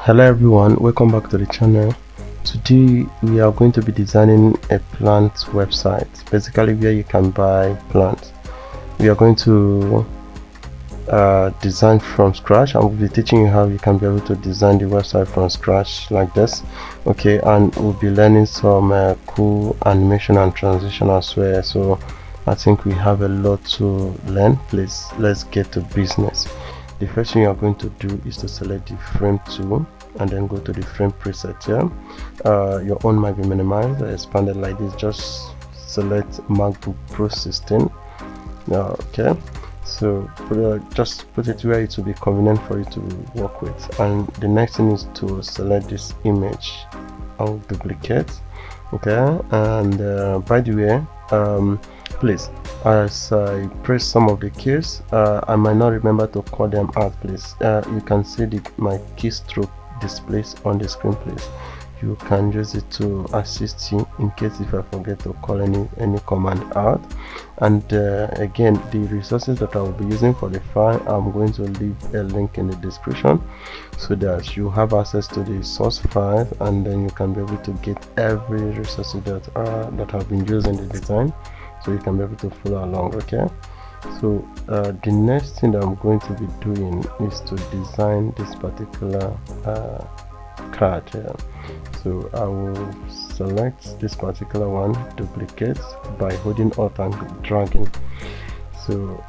Hello everyone, welcome back to the channel. Today we are going to be designing a plant website, basically where you can buy plants. We are going to design from scratch, and we'll be teaching you how you can be able to design the website from scratch like this. Okay, and we'll be learning some cool animation and transition as well. So I think we have a lot to learn. Please, let's get to business. The first thing you are going to do is to select the frame tool and then go to the frame preset here. Your own might be minimized or expanded like this. Just select MacBook Pro 16. Okay, so just put it where it will be convenient for you to work with. And the next thing is to select this image. I'll duplicate. Okay, and by the way, please, as I press some of the keys, I might not remember to call them out. Please, you can see my keystroke displays on the screen. Please, you can use it to assist you in case if I forget to call any command out. And again, the resources that I will be using for the file, I'm going to leave a link in the description so that you have access to the source file, and then you can be able to get every resource that have been used in the design, so you can be able to follow along. Okay, so the next thing that I'm going to be doing is to design this particular card here. So I will select this particular one, duplicate by holding Alt and dragging. So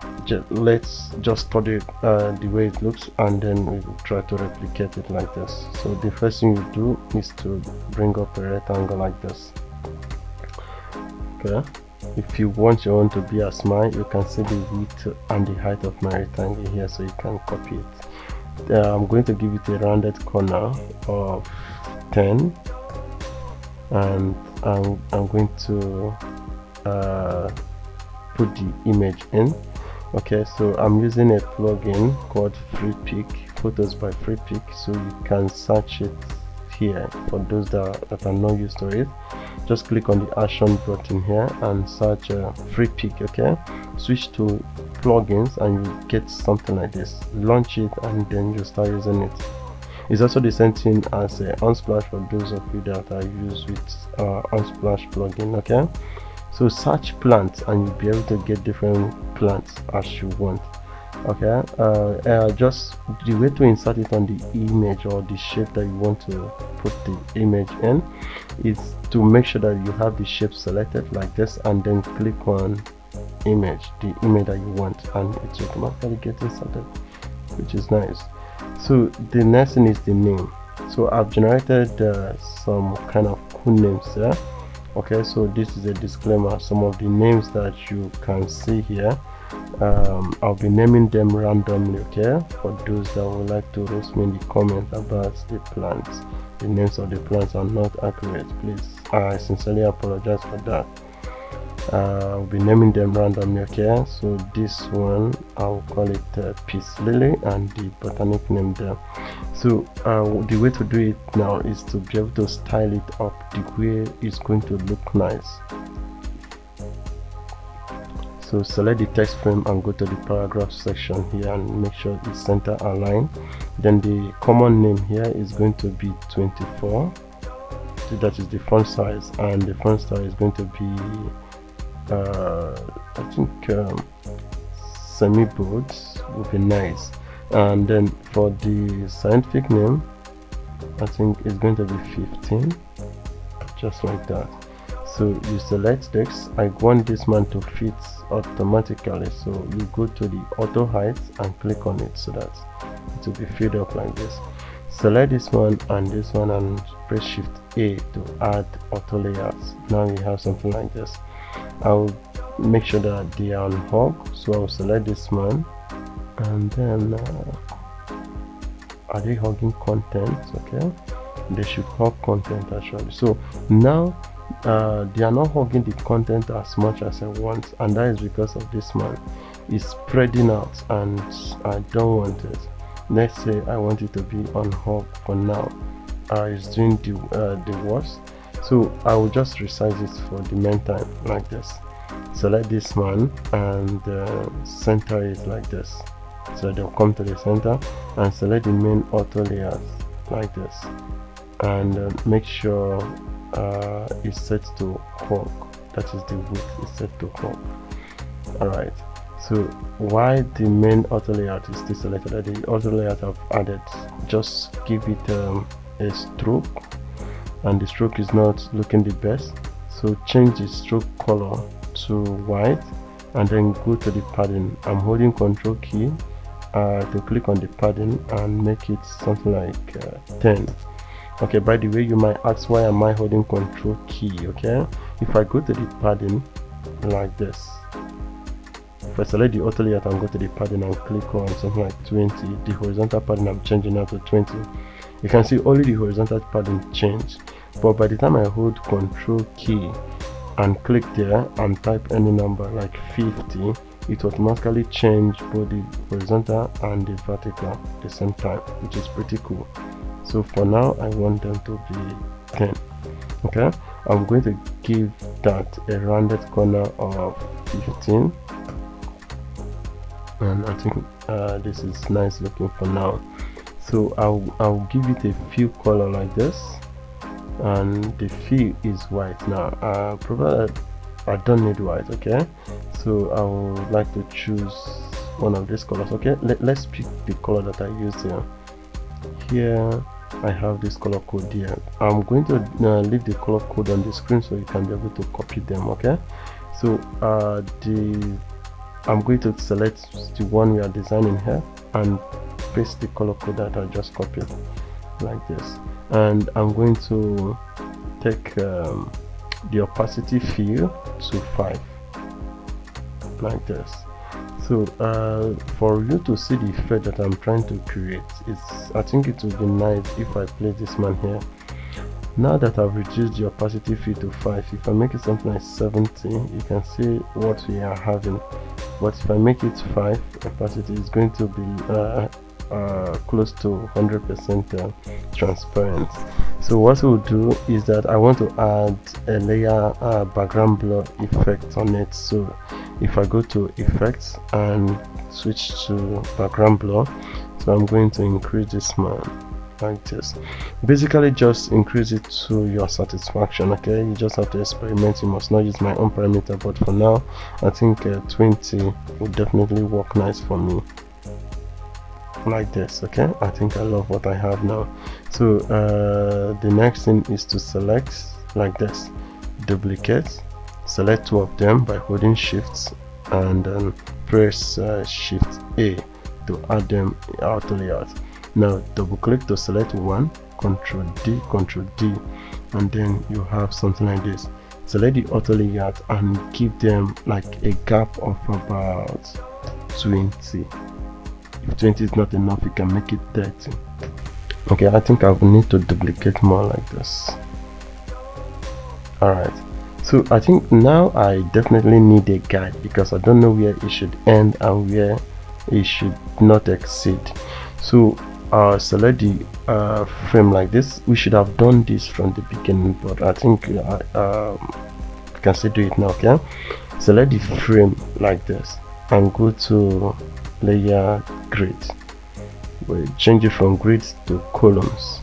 let's just study the way it looks, and then we will try to replicate it like this. So the first thing you do is to bring up a rectangle like this. Okay, if you want your own to be as mine, you can see the width and the height of my rectangle here, so you can copy it. I'm going to give it a rounded corner of 10, and I'm going to put the image in. Okay, so I'm using a plugin called FreePic, Photos by FreePic, so you can search it here. For those that are not used to it, just click on the action button here and search FreePic. Okay, switch to plugins and you get something like this. Launch it and then you start using it. It's also the same thing as Unsplash for those of you that are used with Unsplash plugin. Okay, so search plants and you'll be able to get different plants as you want. Okay, just the way to insert it on the image or the shape that you want to put the image in is to make sure that you have the shape selected like this, and then click on image, the image that you want, and it's automatically getting inserted, which is nice. So the next thing is the name. So I've generated some kind of cool names there. Okay, so this is a disclaimer. Some of the names that you can see here, I'll be naming them randomly. Okay, for those that would like to roast me in the comments about the plants, the names of the plants are not accurate, please, I sincerely apologize for that. I'll be naming them randomly. Okay, so this one I'll call it Peace Lily, and the botanic name there. So the way to do it now is to be able to style it up the way it's going to look nice. So select the text frame and go to the paragraph section here and make sure it's center aligned. Then the common name here is going to be 24. So that is the font size, and the font size is going to be I think semi-bold would be nice. And then for the scientific name, I think it's going to be 15, just like that. So you select this. I want this man to fit automatically, so you go to the auto height and click on it so that it will be filled up like this. Select this one and press Shift A to add auto layouts. Now we have something like this. I'll make sure that they are on hog, so I'll select this one, and then are they hogging content? Okay, they should hog content actually. So now they are not hogging the content as much as I want, and that is because of this man is spreading out, and I don't want it. Let's say I want it to be on hog for now. It's doing the worst, so I will just resize it for the meantime like this. Select this one and center it like this, so they'll come to the center, and select the main auto layout like this, and make sure it's set to hawk, that is the width is set to hawk. Alright, so why the main auto layout is still selected, the auto layout I've added, just give it a stroke, and the stroke is not looking the best, so change the stroke color to white and then go to the padding. I'm holding Ctrl key to click on the padding and make it something like 10. Okay, by the way, you might ask why am I holding Ctrl key. Okay, if I go to the padding like this, if I select the auto layout and go to the padding and click on something like 20, the horizontal padding I'm changing now to 20, you can see only the horizontal padding changed. But by the time I hold Ctrl key and click there and type any number like 50, it automatically change both the horizontal and the vertical at the same time, which is pretty cool. So for now I want them to be 10. Okay, I'm going to give that a rounded corner of 15, and I think this is nice looking for now. So I'll give it a few color like this, and the fill is white now. Probably I don't need white. Okay, so I would like to choose one of these colors. Okay, let's pick the color that I use here. I have this color code here. I'm going to leave the color code on the screen so you can be able to copy them. Okay, so I'm going to select the one we are designing here and paste the color code that I just copied like this, and I'm going to take the opacity fill to 5 like this. So for you to see the effect that I'm trying to create, I think it would be nice if I place this man here. Now that I've reduced the opacity fill to 5, if I make it something like 70, you can see what we are having. But if I make it 5, opacity is going to be close to 100% transparent. So what we'll do is that I want to add a layer background blur effect on it. So if I go to effects and switch to background blur, so I'm going to increase this man like this. Basically just increase it to your satisfaction. Okay, you just have to experiment. You must not use my own parameter, but for now I think 20 would definitely work nice for me like this. Okay, I think I love what I have now. So the next thing is to select like this, duplicate, select 2 of them by holding shift and then press shift A to add them auto layout. Now double click to select one, Ctrl D, and then you have something like this. Select the auto layout and give them like a gap of about 20. If 20 is not enough, you can make it 30. Okay, I think I will need to duplicate more like this. Alright, so I think now I definitely need a guide because I don't know where it should end and where it should not exceed. So select the frame like this. We should have done this from the beginning, but I think I can still do it now. Okay, select the frame like this and go to layer grid. We'll change it from grids to columns,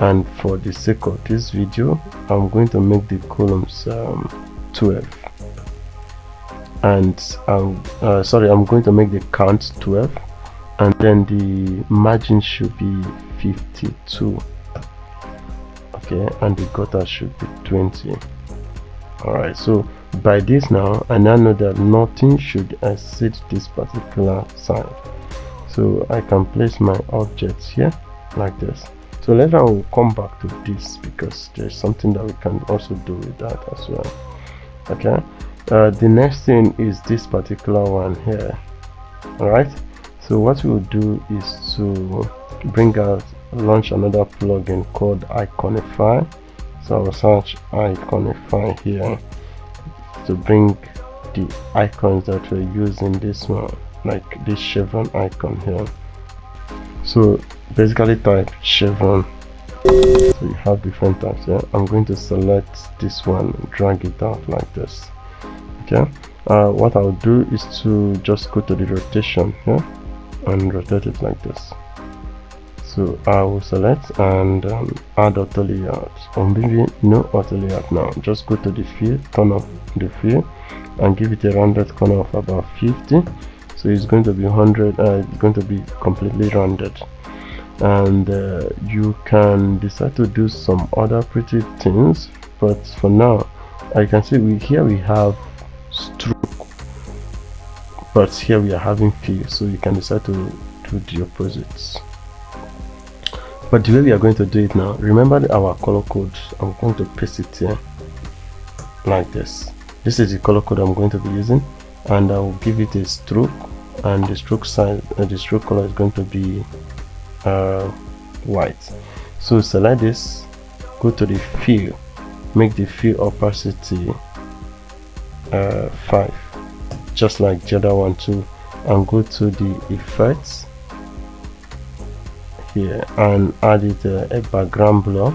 and for the sake of this video I'm going to make the columns 12, and sorry, I'm going to make the count 12, and then the margin should be 52. Okay, and the gutter should be 20. Alright, so by this now I now know that nothing should exceed this particular side, so I can place my objects here like this. So later I will come back to this because there's something that we can also do with that as well. Okay, the next thing is this particular one here. Alright, so what we will do is to launch another plugin called Iconify. So I will search Iconify here to bring the icons that we're using this one, like this chevron icon here. So basically type chevron, so you have different types here. I'm going to select this one, drag it out like this. Okay, what I'll do is to just go to the rotation here and rotate it like this. So I will select and add auto layout, or maybe no auto layout now. Just go to the fill, turn off the fill, and give it a rounded corner of about 50. So it's going to be 100. It's going to be completely rounded. And you can decide to do some other pretty things, but for now, I can see here we have stroke, but here we are having fill. So you can decide to do the opposites. But the way we are going to do it now, remember our color code. I'm going to paste it here like this. This is the color code I'm going to be using, and I will give it a stroke, and the stroke size, the stroke color is going to be white. So select this, go to the fill, make the fill opacity 5, just like the other one too, and go to the effects here and add it a background blur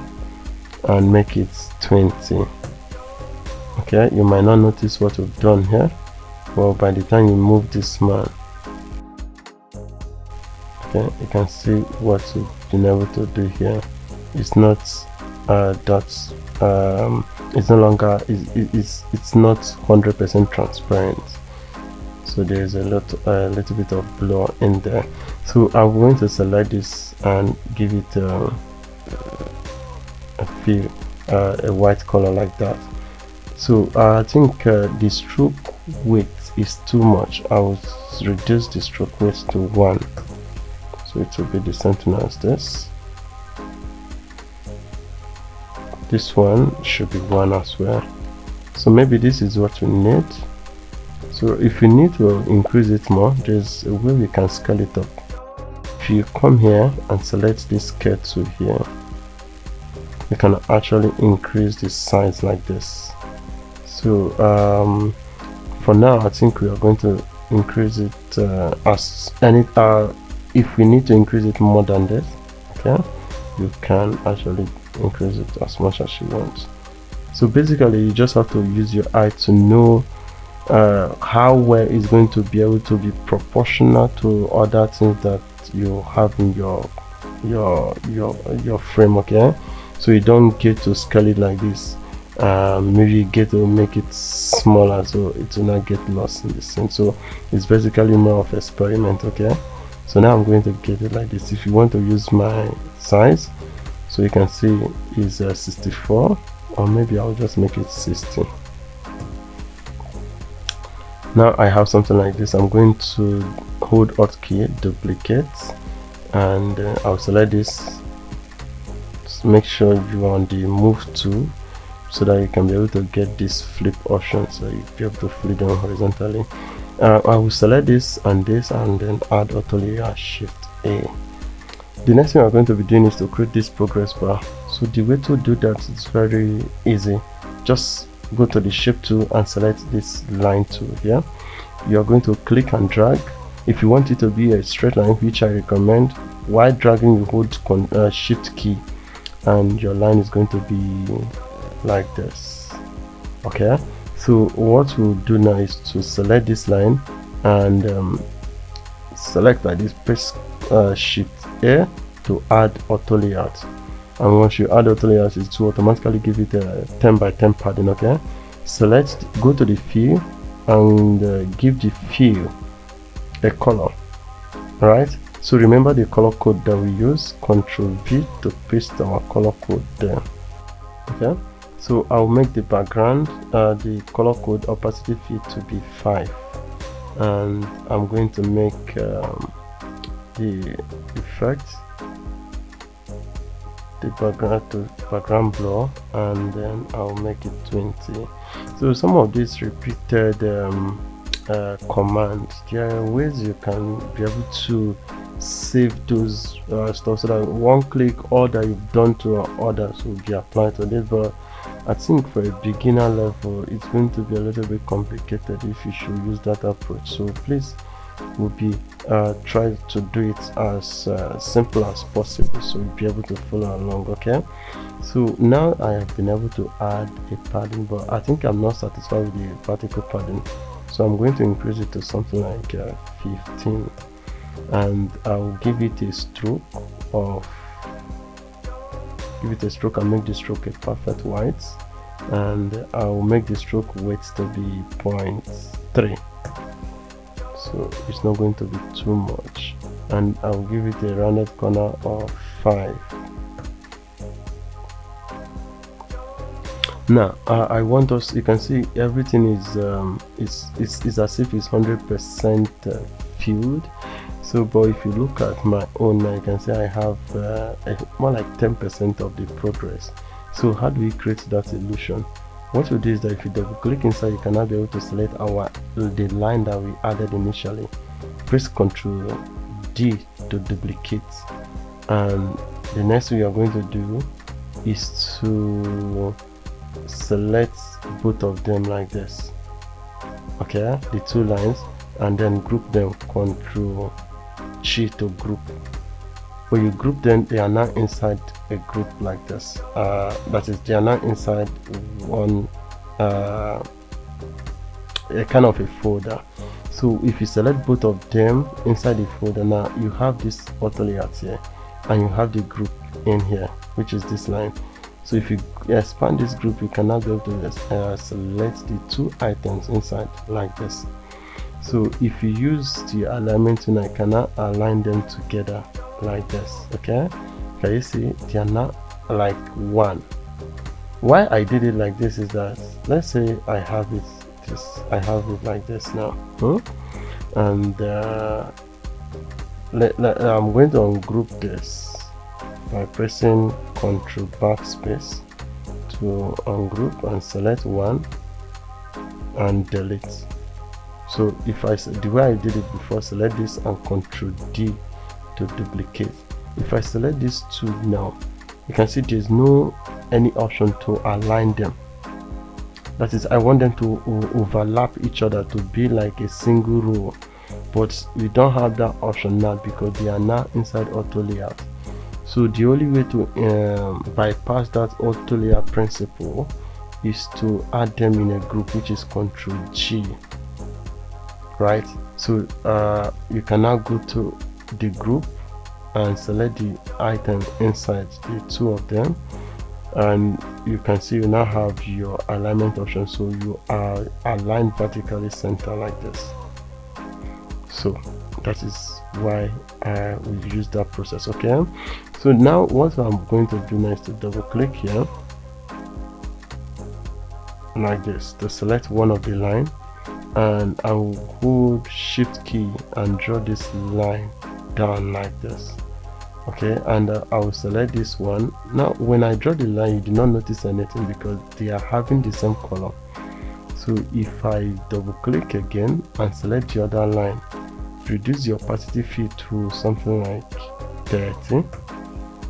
and make it 20. Okay, you might not notice what we've done here, well, by the time you move this man, okay, you can see what we've been able to do here. It's not dots, it's no longer, it's not 100% transparent, so there's a little bit of blur in there. So I'm going to select this and give it a fill, a white color like that. So I think the stroke width is too much. I will reduce the stroke width to 1, so it will be the same thing as this. This one should be 1 as well. So maybe this is what we need. So if you need to increase it more, there's a way we can scale it up. If you come here and select this scale tool here, you can actually increase the size like this. So for now, I think we are going to increase it as any if we need to increase it more than this, okay, you can actually increase it as much as you want. So basically, you just have to use your eye to know how well it's going to be able to be proportional to other things that you have in your frame. Okay, so you don't get to scale it like this. Maybe you get to make it smaller so it will not get lost in the scene. So it's basically more of experiment. Okay, so now I'm going to get it like this. If you want to use my size, so you can see is 64, or maybe I'll just make it 60. Now I have something like this. I'm going to hold Alt key, duplicate, and I'll select this. Just make sure you are on the move tool so that you can be able to get this flip option, so you'll be able to flip them horizontally. I will select this and then add auto layer, Shift A. The next thing we're going to be doing is to create this progress bar. So the way to do that is very easy. Just go to the shape tool and select this line tool here. You are going to click and drag. If you want it to be a straight line, which I recommend, while dragging you hold shift key and your line is going to be like this. Okay, so what we'll do now is to select this line and select like this, press shift A to add auto layout, and once you add auto layout, it will automatically give it a 10 by 10 padding. Okay, select, go to the fill and give the fill a color. Right, so remember the color code that we use, Ctrl V to paste our color code there. Okay, so I'll make the background, the color code opacity fit to be 5, and I'm going to make the effect, the background blur, and then I'll make it 20. So some of these repeated commands, there are ways you can be able to save those stuff so that one click all that you've done to others will be applied to this. But I think for a beginner level it's going to be a little bit complicated if you should use that approach. So please will be try to do it as simple as possible so you'll be able to follow along. Okay, so now I have been able to add a padding, but I think I'm not satisfied with the particle padding, so I'm going to increase it to something like 15. and I'll give it a stroke and make the stroke a perfect white, and I'll make the stroke width to be 0.3, so it's not going to be too much, and I'll give it a rounded corner of 5. Now I want us, you can see everything is as if it's 100% filled. So but if you look at my own now, you can see I have more like 10% of the progress. So how do we create that illusion? What we do is that if you double click inside, you can now be able to select the line that we added initially. Press Ctrl D to duplicate, and the next thing you are going to do is to select both of them like this, okay, the two lines, and then group them. Ctrl G to group. When you group them, they are now inside a group like this, that is, they are now inside one a kind of a folder. So if you select both of them inside the folder, now you have this auto layout here, and you have the group in here, which is this line. So if you expand this group, you can now be able to select the two items inside like this. So if you use the alignment tool, I can now align them together like this. Okay, can you see they are now like one? Why I did it like this is that, let's say I have it like this now, and I'm going to ungroup this by pressing Ctrl backspace to ungroup and select one and delete. So if the way I did it before, select this and Ctrl D to duplicate. If I select these two now, you can see there's no any option to align them. That is, I want them to overlap each other to be like a single row, but we don't have that option now because they are now inside auto layout. So the only way to bypass that auto layout principle is to add them in a group, which is Ctrl G, right? So you can now go to the group and select the item inside the two of them, and you can see you now have your alignment option, so you are aligned vertically center like this. So that is why we use that process. Okay, so now what I'm going to do now is to double click here like this to select one of the line, and I will hold shift key and draw this line down like this. Okay, and I will select this one. Now when I draw the line, you do not notice anything because they are having the same color. So if I double click again and select the other line, reduce the opacity field to something like 30.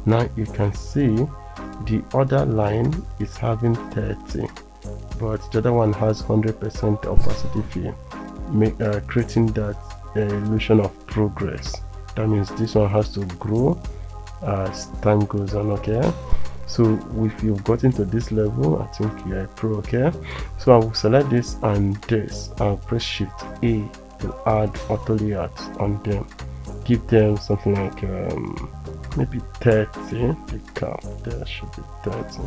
Now you can see the other line is having 30, but the other one has 100% opacity field, creating that illusion of progress. That means this one has to grow as time goes on. Okay, so if you've gotten to this level, I think you're a pro. Okay, so I will select this and this, I'll press shift A to add auto layout on them, give them something like maybe 30. The cap there should be 30.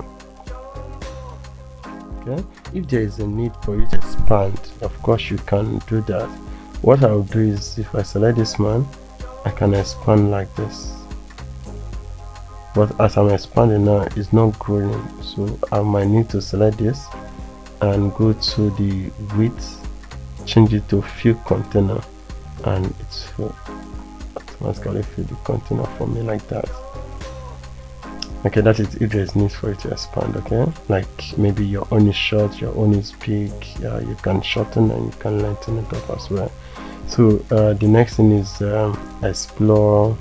Okay, if there is a need for you to expand, of course you can do that. What I'll do is, if I select this one, I can expand like this, but as I'm expanding now, it's not growing, so I might need to select this and go to the width, change it to fill container, and it will automatically fill the container for me like that. Okay, that is if there is need for it to expand. Okay, like maybe your own is short, your own is big, you can shorten and you can lengthen it up as well. So the next thing is explore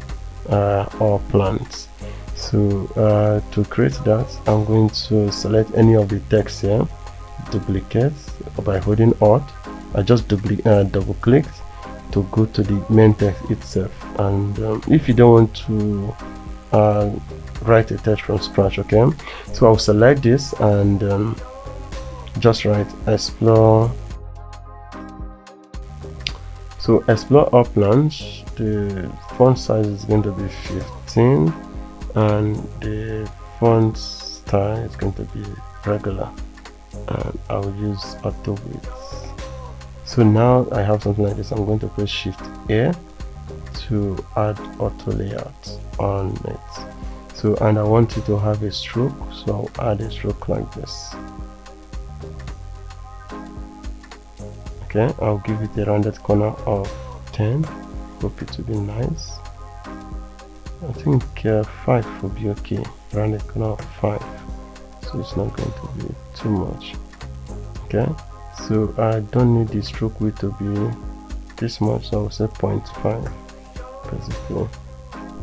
all plants. So to create that, I'm going to select any of the text here, duplicate by holding Alt. I just double clicked to go to the main text itself, and if you don't want to write a text from scratch, okay, so I'll select this and just write explore. So explore all plans. The font size is going to be 15 and the font style is going to be regular, and I'll use auto width. So now I have something like this. I'm going to press Shift A to add auto layout on it. So, and I want it to have a stroke, so I'll add a stroke like this. Okay, I'll give it a rounded corner of 10. Hope it to be nice. I think 5 will be okay. Rounded corner of 5, so it's not going to be too much. Okay, so I don't need the stroke width to be this much, so I'll say 0.5 basically.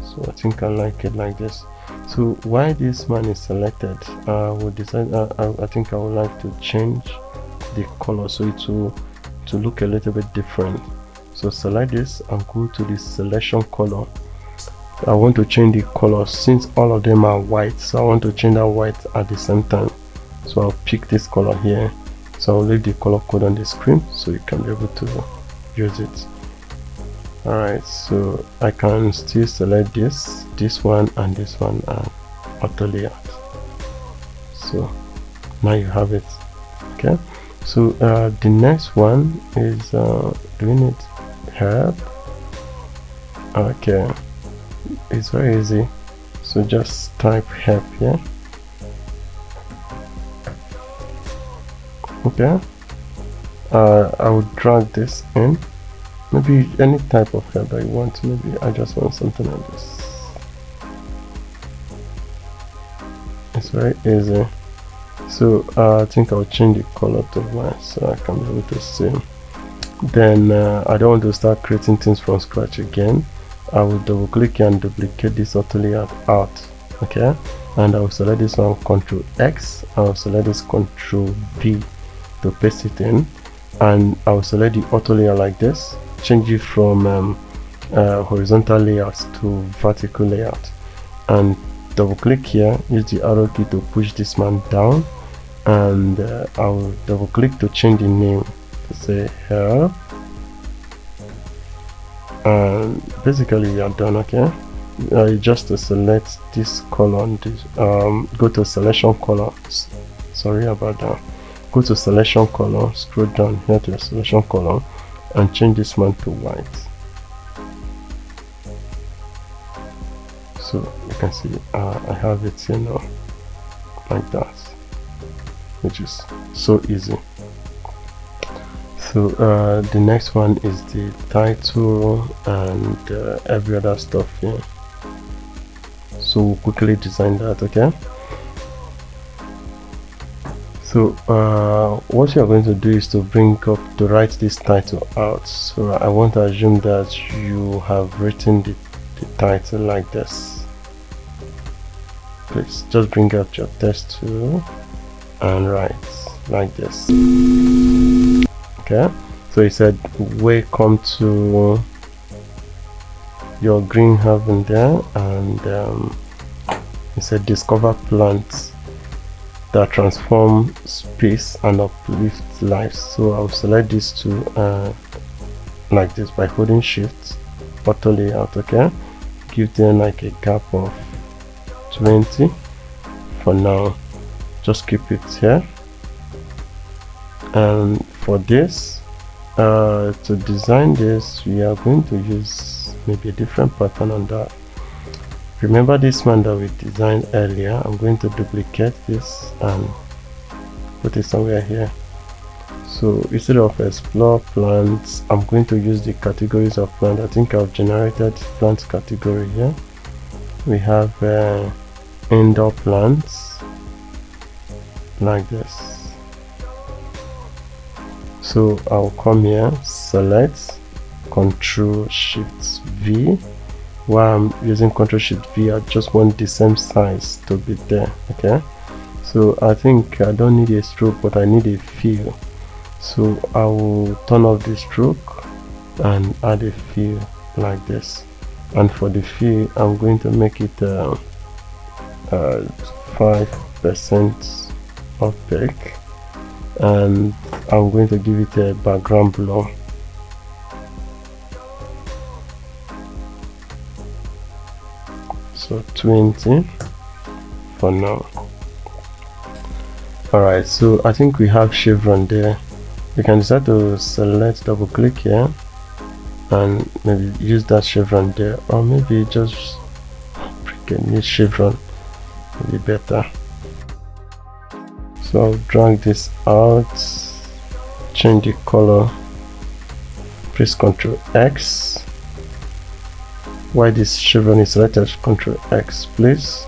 So I think I like it like this. So while this man is selected, I will decide. I think I would like to change the color so it will to look a little bit different. So select this and go to the selection color. I want to change the color since all of them are white, so I want to change that white at the same time. So I'll pick this color here. So I'll leave the color code on the screen so you can be able to use it. Alright, so I can still select this one and this one and auto layout. So now you have it. Okay, so the next one is do we need help? Okay, it's very easy, so just type help here. Okay, I will drag this in. Maybe any type of help that you want. Maybe I just want something like this. It's very easy. So I think I'll change the color to white so I can be able to see. Then I don't want to start creating things from scratch again. I will double click and duplicate this auto layout out. Okay, and I will select this one, Ctrl X. I will select this, Ctrl V to paste it in, and I will select the auto layer like this. Change it from horizontal layout to vertical layout, and double click here, use the arrow key to push this man down, and I will double click to change the name to say help, and basically you are done. Okay, just to select this color and this, go to selection color. Sorry about that. Go to selection color, scroll down here to the selection color and change this man to white. So you can see I have it here now like that, which is so easy. So the next one is the title and every other stuff here. So we'll quickly design that. Okay, so what you are going to do is to write this title out. So I want to assume that you have written the title like this. Please just bring up your text tool and write like this. Okay, so it said welcome to your green haven there, and it said discover plants that transform space and uplift lives. So I'll select this to like this by holding shift, auto layout. Okay, give them like a gap of 20 for now, just keep it here. And for this to design this, we are going to use maybe a different pattern on that. Remember this one that we designed earlier? I'm going to duplicate this and put it somewhere here. So instead of explore plants, I'm going to use the categories of plant. I think I've generated plants category here. We have indoor plants like this. So I'll come here, select, Ctrl Shift V. While I'm using Ctrl Shift V, I just want the same size to be there. Okay, so I think I don't need a stroke, but I need a fill. So I will turn off the stroke and add a fill like this. And for the fill, I'm going to make it 5% opaque, and I'm going to give it a background blur. So 20 for now. Alright, so I think we have chevron there. We can decide to select, double click here, and maybe use that chevron there, or maybe just bring a new chevron will be better. So I'll drag this out, change the color, press Ctrl X. While this chevron is selected, Ctrl X please,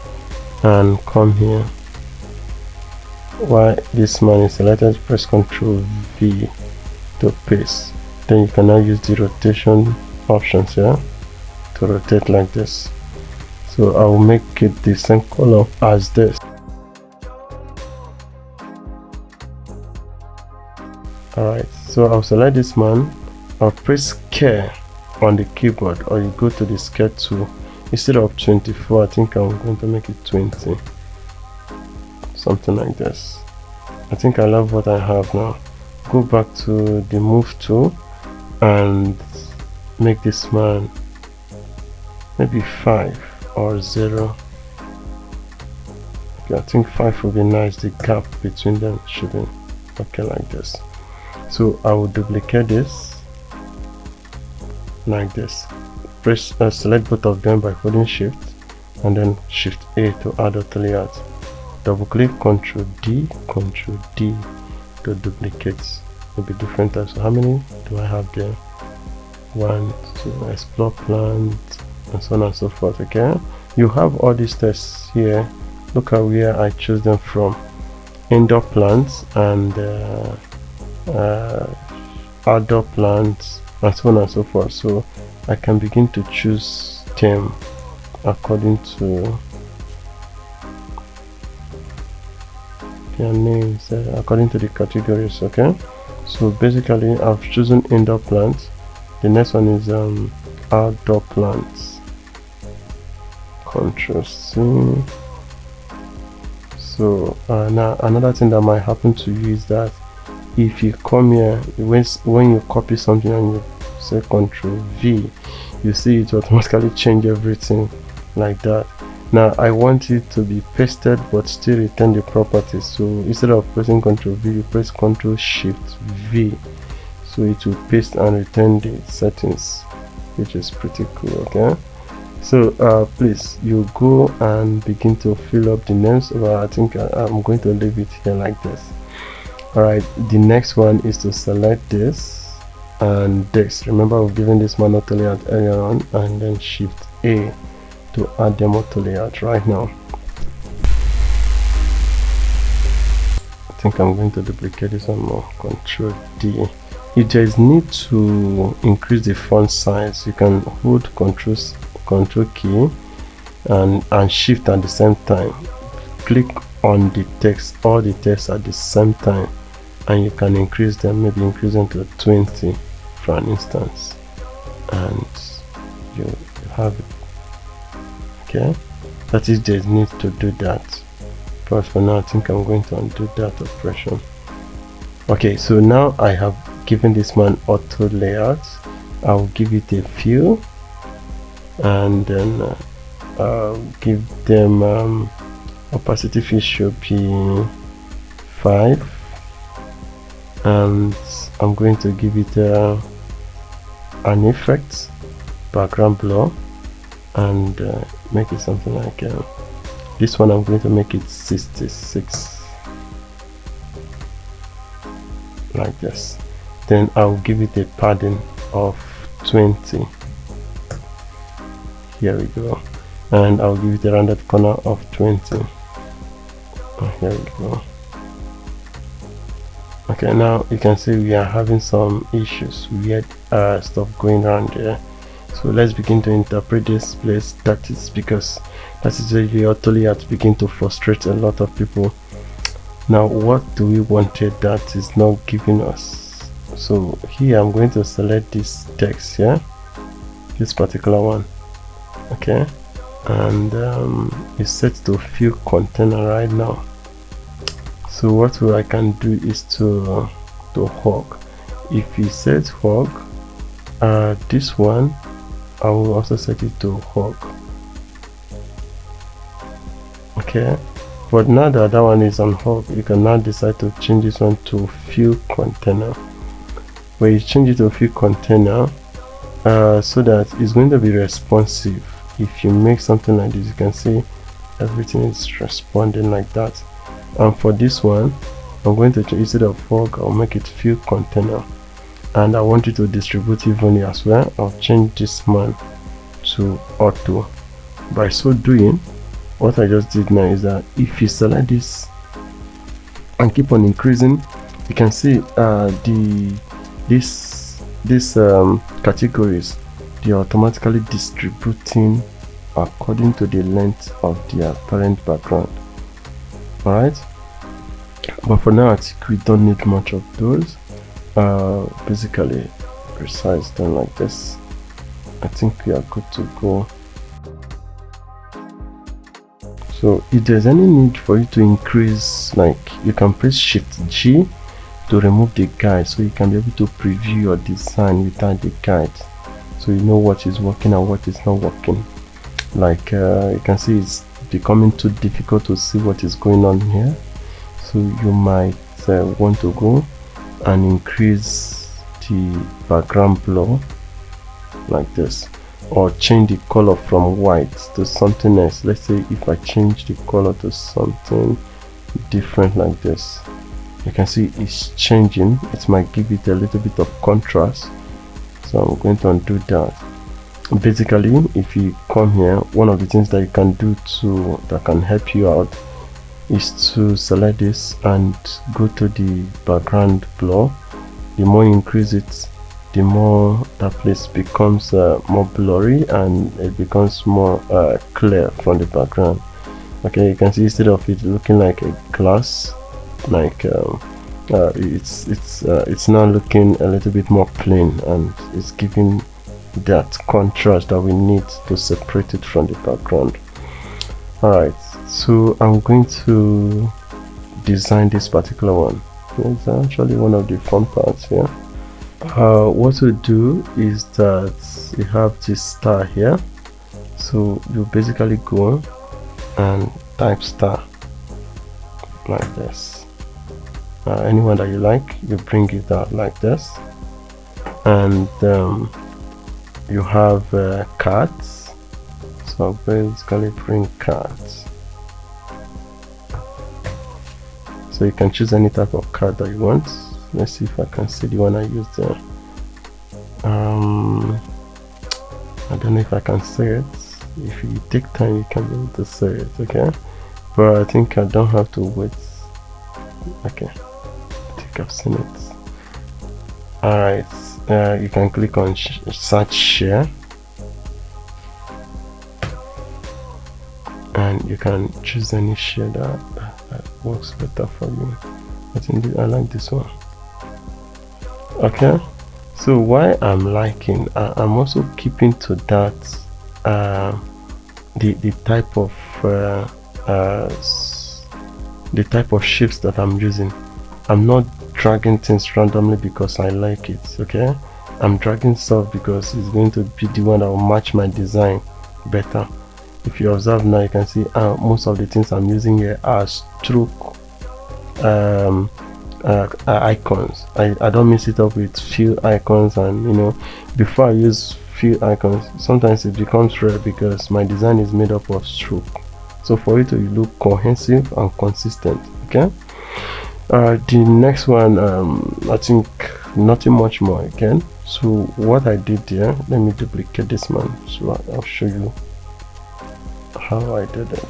and come here. While this man is selected, press Ctrl V to paste. Then you can now use the rotation options here to rotate like this. So I will make it the same color as this. Alright, so I'll select this man, I'll press K on the keyboard, or you go to the scale tool. Instead of 24, I think I'm going to make it 20. Something like this. I think I love what I have now. Go back to the move tool and make this man maybe 5 or 0. Okay, I think 5 will be nice. The gap between them should be okay like this. So I will duplicate this like this. Press select both of them by holding shift and then shift A to add auto layout. Double click, Ctrl D to duplicate. Maybe different types. So how many do I have there? 1, 2, explore plant, and so on and so forth. Okay, you have all these tests here. Look at where I choose them from: indoor plants and outdoor plants, and so on and so forth. So I can begin to choose them according to their names, according to the categories. Okay, so basically I've chosen indoor plants. The next one is outdoor plants. Ctrl C. So now another thing that might happen to you is that if you come here, when you copy something and you say Ctrl V, you see it automatically change everything like that. Now I want it to be pasted but still retain the properties. So instead of pressing Ctrl V, you press Ctrl Shift V, so it will paste and retain the settings, which is pretty cool. Okay, so please, you go and begin to fill up the names. Well, I think I'm going to leave it here like this. Alright, the next one is to select this and this. Remember, we've given this man auto layout earlier on, and then Shift A to add them auto layout right now. I think I'm going to duplicate this one more. Ctrl D. If there is need to increase the font size, you can hold Ctrl key and Shift at the same time. Click on the text, all the text at the same time, and you can increase them, maybe increase them to 20 for an instance, and you have it. Okay, that is, there is need to do that, but for now I think I'm going to undo that operation. Okay, so now I have given this man auto layout. I'll give it a few, and then I'll give them opacity fill should be 5, and I'm going to give it an effect, background blur, and make it something like this one. I'm going to make it 66 like this. Then I'll give it a padding of 20. Here we go, and I'll give it a rounded corner of 20. Here we go. Okay, now you can see we are having some issues, weird stuff going around here. So let's begin to interpret this place. That is because that is really auto layout begin to frustrate a lot of people. Now what do we wanted that is not giving us? So here I'm going to select this text here, this particular one. Okay, and it's set to fill container right now. So what I can do is to hug. If we set hug, this one I will also set it to hug. Okay, but now that that one is on hold, you can now decide to change this one to fill container. When you change it to fill container, so that it's going to be responsive. If you make something like this, you can see everything is responding like that. And for this one, I'm going to change, instead of fog, I'll make it fill container, and I want it to distribute evenly as well. I'll change this one to auto. By so doing, what I just did now is that if you select this and keep on increasing, you can see these categories, they are automatically distributing according to the length of their parent background. Alright, but for now I think we don't need much of those. Basically resize them like this. I think we are good to go. So if there's any need for you to increase, like, you can press Shift G to remove the guide, so you can be able to preview your design without the guide, so you know what is working and what is not working. Like you can see it's becoming too difficult to see what is going on here, so you might want to go and increase the background blur like this, or change the color from white to something else. Let's say if I change the color to something different like this, you can see it's changing. It might give it a little bit of contrast, so I'm going to undo that. Basically, if you come here, one of the things that you can do that can help you out is to select this and go to the background blur. The more you increase it, the more that place becomes more blurry, and it becomes more clear from the background. Okay, you can see instead of it looking like a glass, like it's now looking a little bit more plain, and it's giving that contrast that we need to separate it from the background. Alright, so I'm going to design this particular one. It's actually one of the fun parts here. What we do is that you have this star here, so you basically go and type star like this. Anyone that you like, you bring it out like this, and you have cards, so I'll basically bring cards. So you can choose any type of card that you want. Let's see if I can see the one I used there. I don't know if I can say it. If you take time, you can be able to say it, okay? But I think I don't have to wait. Okay, I think I've seen it. Alright, you can click on search share, and you can choose any share that works better for you. I think I like this one. Okay, so why I'm liking, I'm also keeping to that the type of shapes that I'm using. I'm not dragging things randomly because I like it. Okay, I'm dragging stuff because it's going to be the one that will match my design better. If you observe now, you can see most of the things I'm using here are stroke icons. I don't mix it up with fill icons, and you know, before I use fill icons, sometimes it becomes rare because my design is made up of stroke. So for it to look cohesive and consistent, okay. The next one, I think nothing much more again. So what I did there, let me duplicate this one, so I'll show you how I did it.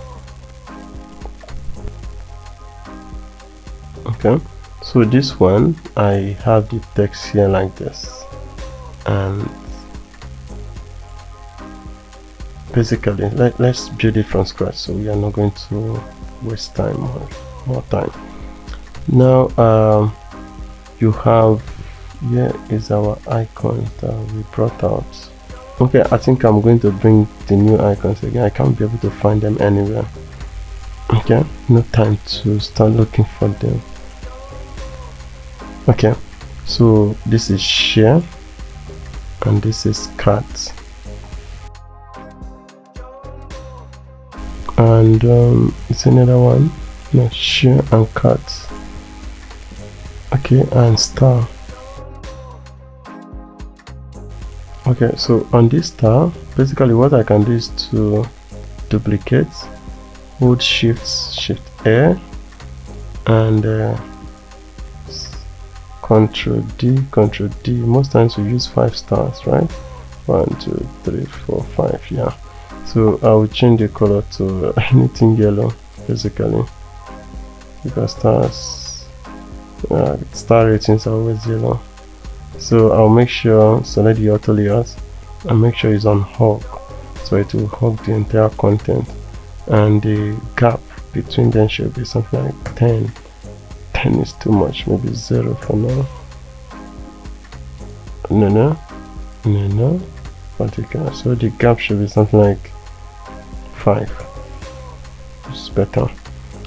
Okay, so this one, I have the text here like this, and basically let's build it from scratch, so we are not going to waste time more time. Now you have, here is our icon that we brought out. Okay, I think I'm going to bring the new icons again. I can't be able to find them anywhere. Okay, no time to start looking for them. Okay, so this is share and this is cut, and and it's another one. No, share and cut. Okay, and star. Okay, so on this star, basically what I can do is to duplicate, hold shift A, and Control D. Most times we use 5 stars, right? 1 2 3 4 5. Yeah, so I will change the color to anything yellow, basically, because star ratings are always yellow. So I'll make sure, select the auto layout and make sure it's on hug, so it will hug the entire content, and the gap between them should be something like 10. 10 is too much, maybe 0 for now. No, particular. So the gap should be something like 5. It's better.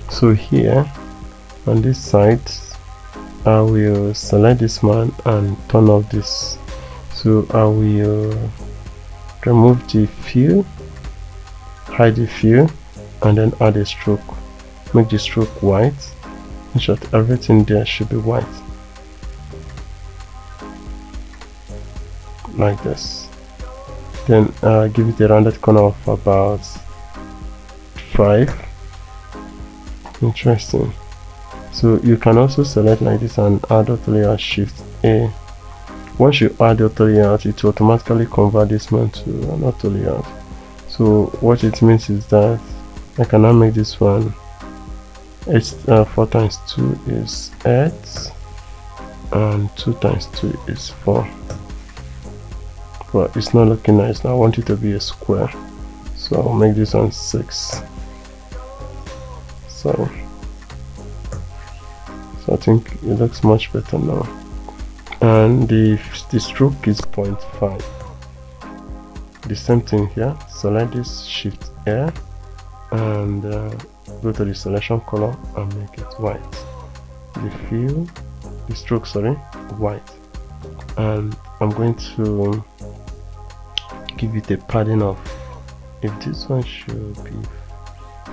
So here on this side, I will select this one and turn off this. So I will remove the fill, hide the fill, and then add a stroke. Make the stroke white. In short, everything there should be white, like this. Then give it a rounded corner of about 5. Interesting. So you can also select like this and add auto layout, shift A. Once you add auto layout, it will automatically convert this one to an auto layout. So what it means is that I can now make this one 4 times 2 is 8, and 2 times 2 is 4. But it's not looking nice now. I want it to be a square, so I'll make this one 6. So I think it looks much better now. And the stroke is 0.5. The same thing here. Select this, shift A, and go to the selection color and make it white. The stroke, white. And I'm going to give it a padding of, if this one should be,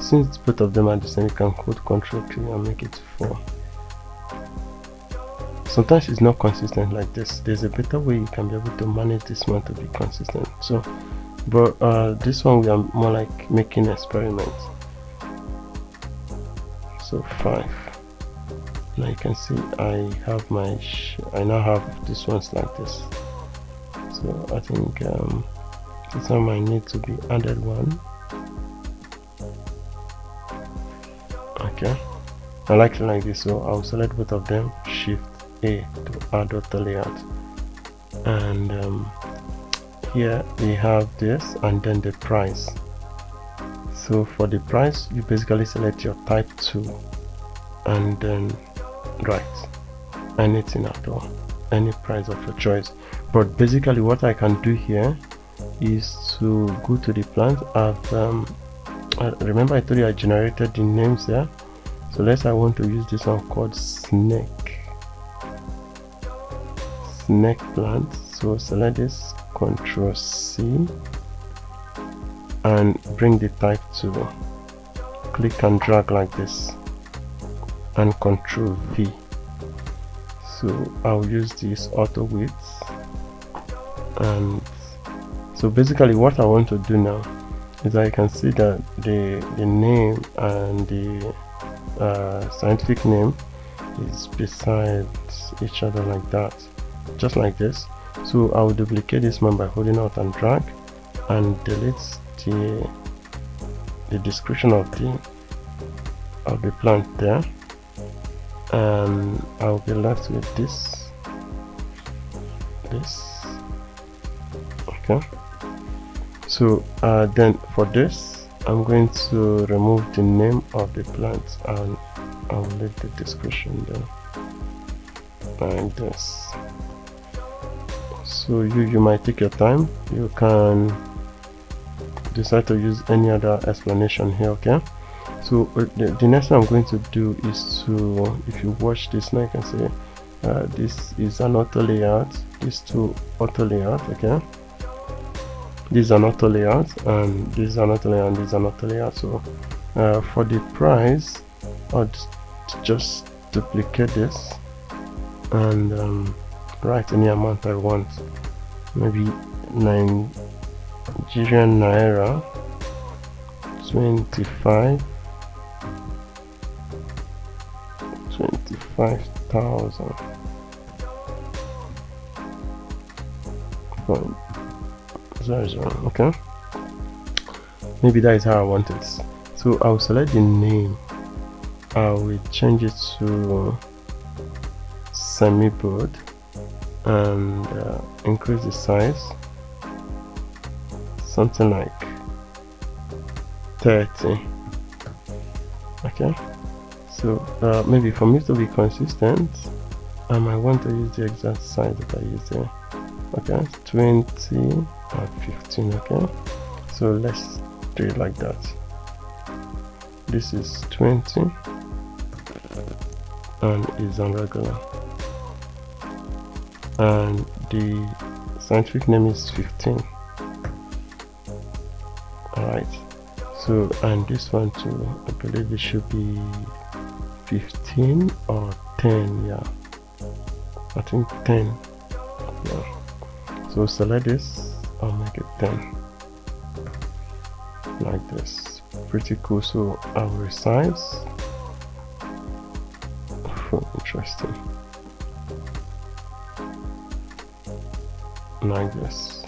since both of them are the same, you can hold Ctrl P and make it 4. Sometimes it's not consistent like this. There's a better way you can be able to manage this one to be consistent. So, but this one we are more like making experiments. So 5. Now you can see I now have this ones like this. So I think this one might need to be added one. Okay, I like it like this, so I'll select both of them, shift A to add auto layout, and here we have this, and then the price. So for the price, you basically select your type 2 and then write anything at all, any price of your choice. But basically what I can do here is to go to the plant. Remember I told you I generated the names there. So I want to use this one called snake plant. So select this, Ctrl C, and bring the type to, click and drag like this, and Ctrl V. So I'll use this auto width, and so basically what I want to do now is I can see that the name and the scientific name is beside each other like that, just like this. So I will duplicate this one by holding out and drag, and delete the description of the plant there, and I'll be left with this. Okay, so then for this I'm going to remove the name of the plant, and I will leave the description there like this. So you might take your time, you can decide to use any other explanation here. Okay, so the next thing I'm going to do is to, if you watch this now, you can say this is an auto layout, these two auto layout. Okay, this is an auto layout, and this is an auto layout, and this is an auto layout. So For the price, I'll just duplicate this and write any amount I want, maybe Nigerian Naira 25,000. Okay, maybe that is how I want it. So I'll select the name, I will change it to semi-bold and increase the size something like 30. Okay, so maybe for me to be consistent, I might want to use the exact size that I use there. Okay, 20 and 15. Okay, so let's do it like that. This is 20 and is on regular, and the scientific name is 15. Alright, so and this one too, I believe it should be 15 or 10. Yeah, I think 10. Yeah, so select this, I'll make it 10 like this. Pretty cool. So I will resize. Interesting, like this.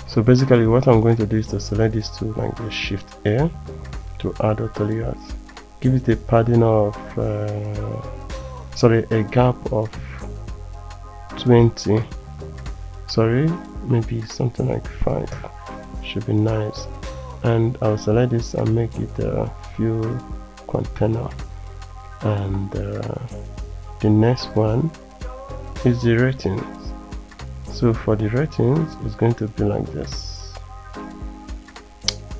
So basically what I'm going to do is to select this to like the Shift A to add auto layout, give it a padding of a gap of 20, maybe something like 5 should be nice, and I'll select this and make it a few container. And the next one is the ratings. So for the ratings, it's going to be like this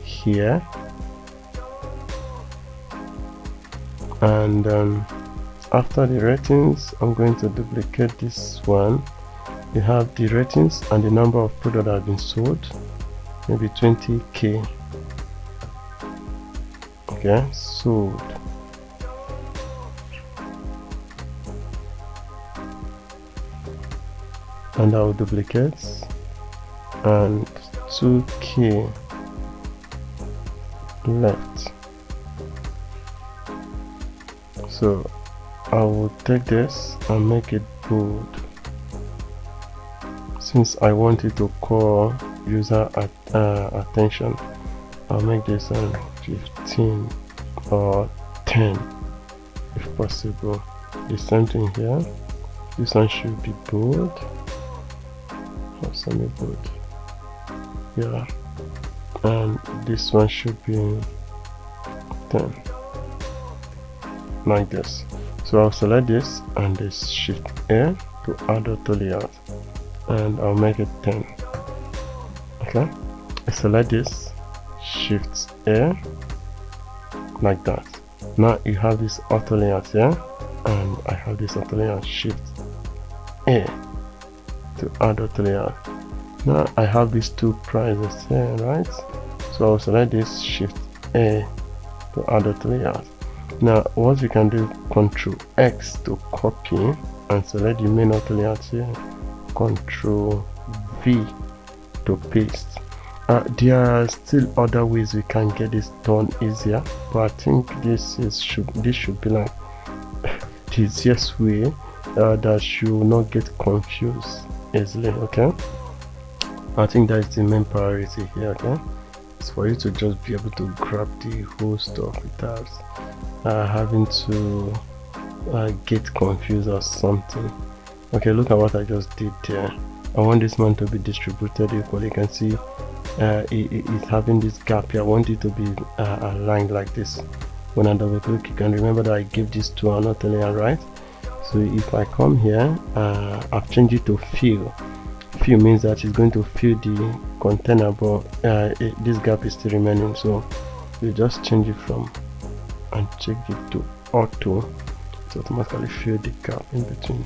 here, and after the ratings, I'm going to duplicate this one. You have the ratings and the number of products that have been sold, maybe 20k. Okay, sold. And I will duplicate and 2k left. So I will take this and make it bold, since I want it to call user attention. I'll make this 15 or 10 if possible. The same thing here, this one should be bold or semi-bold. Yeah, and this one should be 10 like this. So I'll select this and this Shift A to add auto layout, and I'll make it 10. Okay, I select this, Shift A like that. Now you have this auto layout here, and I have this auto layout, Shift A to add auto layout. Now I have these two prices here, right? So I'll select this, Shift A to add auto layout. Now what you can do, Ctrl X to copy and select the main auto layout here, Ctrl V to paste. There are still other ways we can get this done easier, but I think this should be like the easiest way that you will not get confused easily. Okay, I think that is the main priority here. Okay, it's for you to just be able to grab the whole stuff without having to get confused or something. Okay, look at what I just did there. I want this man to be distributed equally. You can see it's having this gap here. I want it to be aligned like this. When I double click, you can remember that I give this to another layer, right? So if I come here, I've changed it to fill. Fill means that it's going to fill the container, but this gap is still remaining. So you just change it from and check it to auto to automatically fill the gap in between.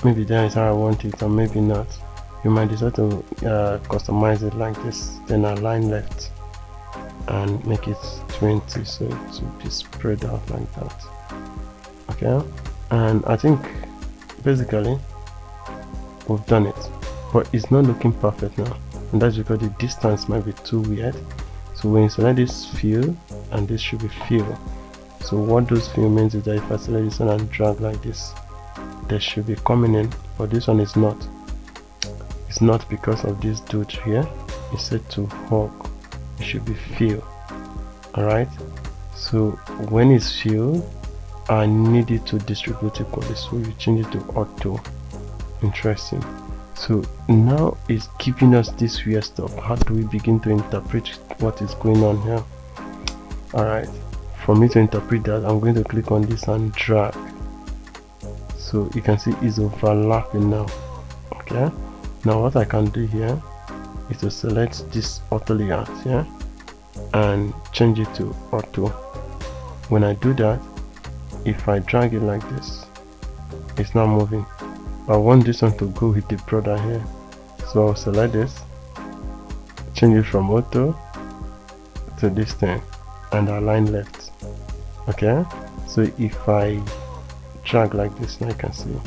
Maybe that is how I want it, or maybe not. You might decide to customize it like this, then align left. and make it 20, so it will be spread out like that. Okay, and I think basically we've done it, but it's not looking perfect now, and that's because the distance might be too weird. So when you select this fill, and this should be fill, so what those fill means is that if I select this one and drag like this, they should be coming in, but this one is not. It's not because of this dude here. It's set to hug. It should be fill. Alright, so when it's filled, I need it to distribute equally, so you change it to auto. Interesting. So now it's giving us this weird stuff. How do we begin to interpret what is going on here? Alright, for me to interpret that, I'm going to click on this and drag. So you can see it's overlapping now. Okay, now what I can do here is to select this auto layout here and change it to auto. When I do that, if I drag it like this, it's not moving. I want this one to go with the border here, so I'll select this, change it from auto to this thing, and align left. Okay, so if I drag like this, now you can see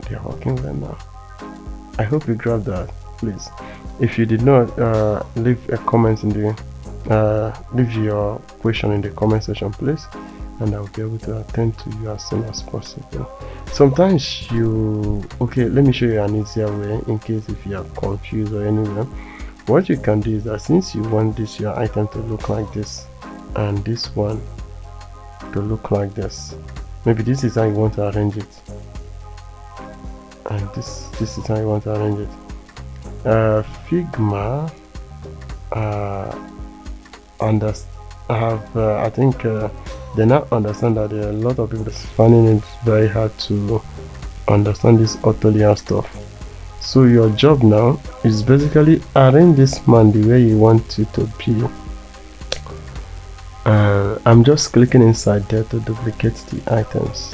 they are working well now. I hope you grabbed that. Please, if you did not, leave a comment in the leave your question in the comment section, please, and I'll be able to attend to you as soon as possible. Sometimes okay, let me show you an easier way in case if you are confused or anywhere. What you can do is that since you want your item to look like this and this one to look like this, maybe this is how you want to arrange it, and this is how you want to arrange it. Figma I think they now understand that there are a lot of people that's finding it very hard to understand this auto layout stuff. So your job now is basically arrange this man the way you want it to be. I'm just clicking inside there to duplicate the items.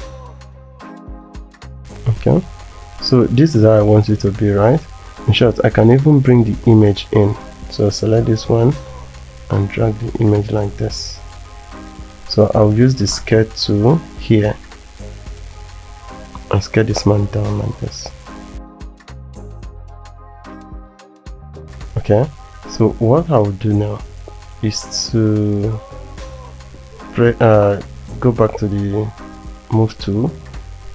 Okay, so this is how I want it to be, right? In short, I can even bring the image in. So select this one and drag the image like this. So I'll use the scale tool here and scale this man down like this. Okay, so what I'll do now is to go back to the move tool,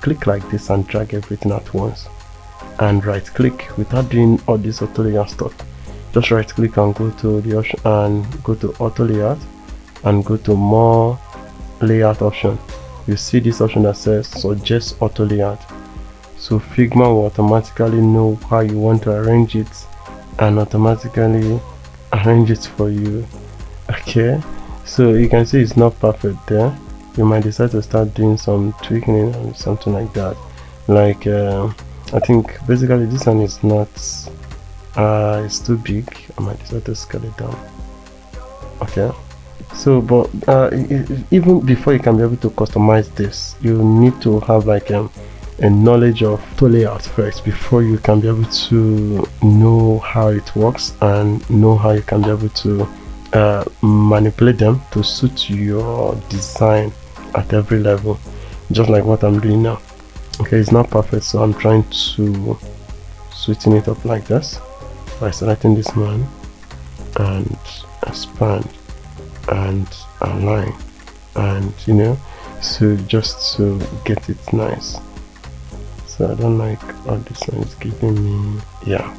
click like this and drag everything at once, and right click without doing all this auto layout stuff. Just right click and go to the option and go to auto layout and go to more layout option. You see this option that says suggest auto layout. So Figma will automatically know how you want to arrange it and automatically arrange it for you. Okay, so you can see it's not perfect there. You might decide to start doing some tweaking or something like that. Like I think basically this one is not it's too big. I might decide to scale it down. Okay, so but even before you can be able to customize this, you need to have like a knowledge of the layout first before you can be able to know how it works and know how you can be able to manipulate them to suit your design at every level, just like what I'm doing now. Okay, it's not perfect, so I'm trying to sweeten it up like this by selecting this man and expand and align, and so just to get it nice. So I don't like all this one is giving me, yeah.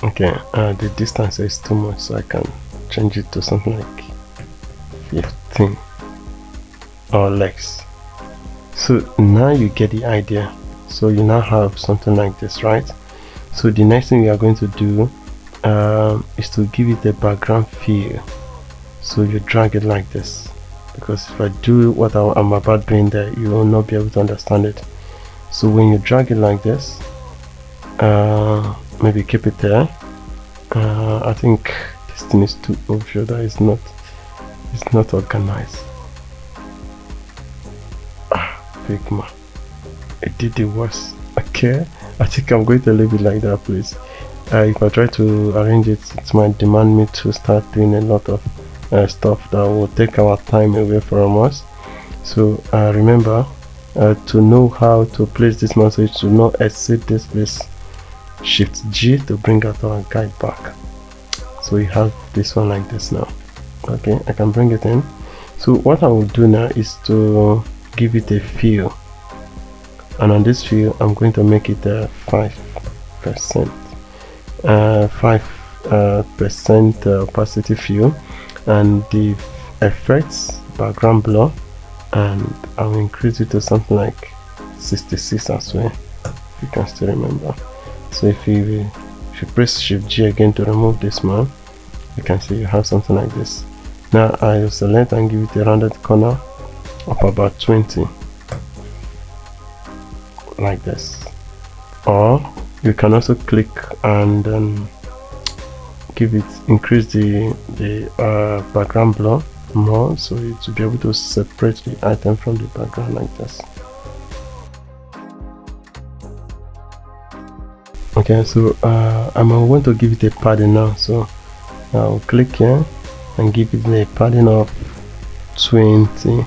Okay, the distance is too much, so I can change it to something like 15 or less. So now you get the idea. So you now have something like this, right? So the next thing we are going to do is to give it a background feel. So you drag it like this, because if I do what I'm about doing there, you will not be able to understand it. So when you drag it like this, maybe keep it there. I think this thing is too obvious that it's not organized. Figma, it did the worst. Okay, I think I'm going to leave it like that, please. if I try to arrange it, it might demand me to start doing a lot of stuff that will take our time away from us. So remember to know how to place this message, to not exceed this place. Shift G to bring out our guide back. So we have this one like this now. Okay, I can bring it in. So what I will do now is to give it a fill, and on this fill I'm going to make it 5%, 5% opacity fill, and the effects background blur, and I will increase it to something like 66 as well, if you can still remember. So if you press Shift G again to remove this one, you can see you have something like this. Now I will select and give it a rounded corner of about 20, like this. Or you can also click and increase the background blur more, so to be able to separate the item from the background like this. Okay, so I'm going to give it a padding now, so I'll click here and give it a padding of 20,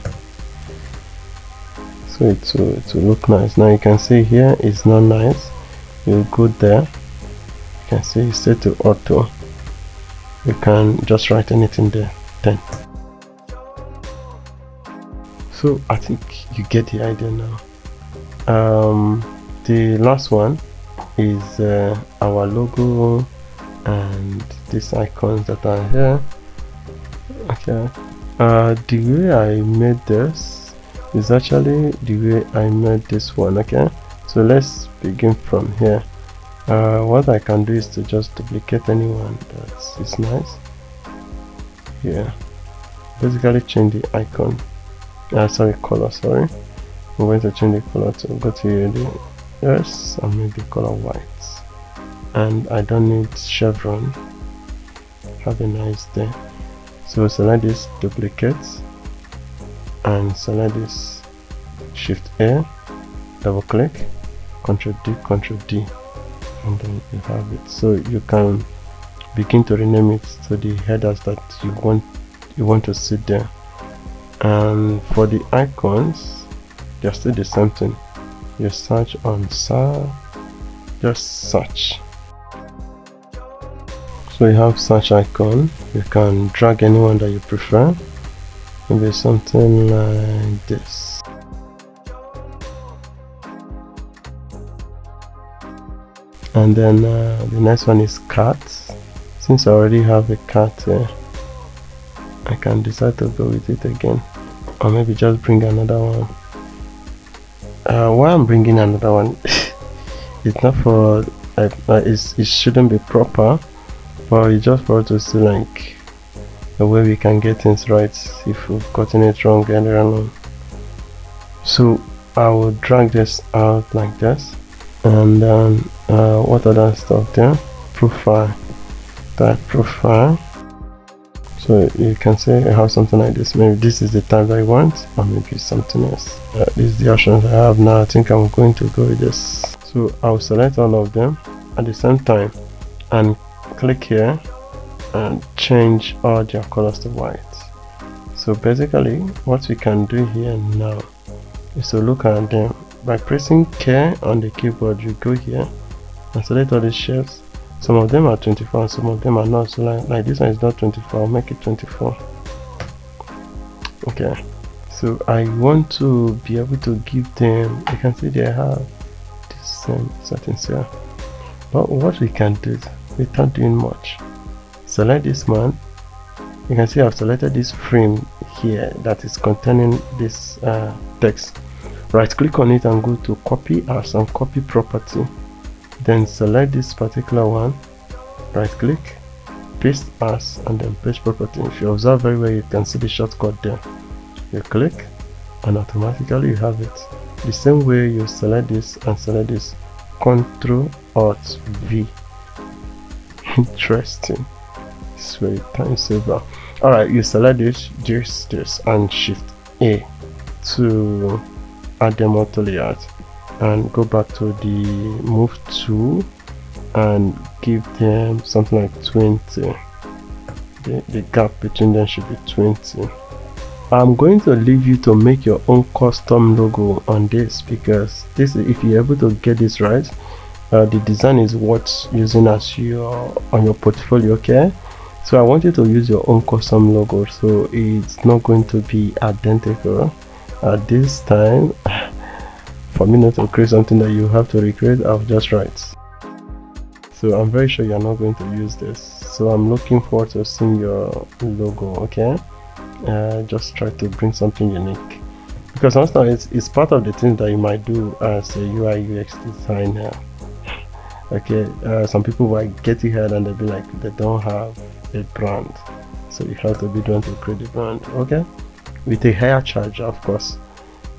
so it will look nice. Now you can see here it's not nice. You go there, you can see it's set to auto. You can just write anything there, 10. So I think you get the idea now. The last one is our logo and these icons that are here. Okay, the way I made this is actually the way I made this one. Okay, so let's begin from here. What I can do is to just duplicate anyone that is nice. Yeah, basically change the icon, sorry, color. Sorry, I'm going to change the color to go to the yes and make the color white, and I don't need chevron. Have a nice day. So select this, duplicate, and select this, Shift A, double click, Ctrl D, Ctrl D, and then you have it. So you can begin to rename it to the headers that you want to see there. And for the icons, they're still the same thing. You search on just search. So you have search icon. You can drag anyone that you prefer. Maybe something like this. And then the next one is cat. Since I already have a cat here, I can decide to go with it again, or maybe just bring another one. Why I'm bringing another one, it's not for it shouldn't be proper, but it's just for us to see like the way we can get things right if we've gotten it wrong earlier on. So I will drag this out like this, and then what other stuff there? Profile, type profile. So you can say I have something like this. Maybe this is the type that I want, or maybe something else. This is the options I have now. I think I'm going to go with this. So I'll select all of them at the same time and click here and change all their colors to white. So basically what we can do here now is to look at them by pressing K on the keyboard. You go here and select all these shapes. Some of them are 24, some of them are not. So like this one is not 24, I'll make it 24. Okay, so I want to be able to give them, you can see they have the same settings here. But what we can do without doing much, select this one. You can see I've selected this frame here that is containing this text. Right click on it and go to copy as and copy property. Then select this particular one, right click, paste as, and then paste property. If you observe very well, you can see the shortcut there. You click and automatically you have it. The same way you select this and select this, Ctrl Alt V. Interesting. It's very time saver. Alright, you select this and Shift A to add them all to layout, and go back to the move tool and give them something like 20. The gap between them should be 20. I'm going to leave you to make your own custom logo on this, because this, if you're able to get this right, the design is what's using as your on your portfolio. Okay, so I want you to use your own custom logo, so it's not going to be identical at this time. For me not to create something that you have to recreate, I'll just write. So I'm very sure you're not going to use this, so I'm looking forward to seeing your logo. Okay, just try to bring something unique, because sometimes it's part of the things that you might do as a UI UX designer. Okay, some people might get ahead and they'll be like, they don't have a brand, so you have to be the one to create the brand. Okay, with a higher charge, of course.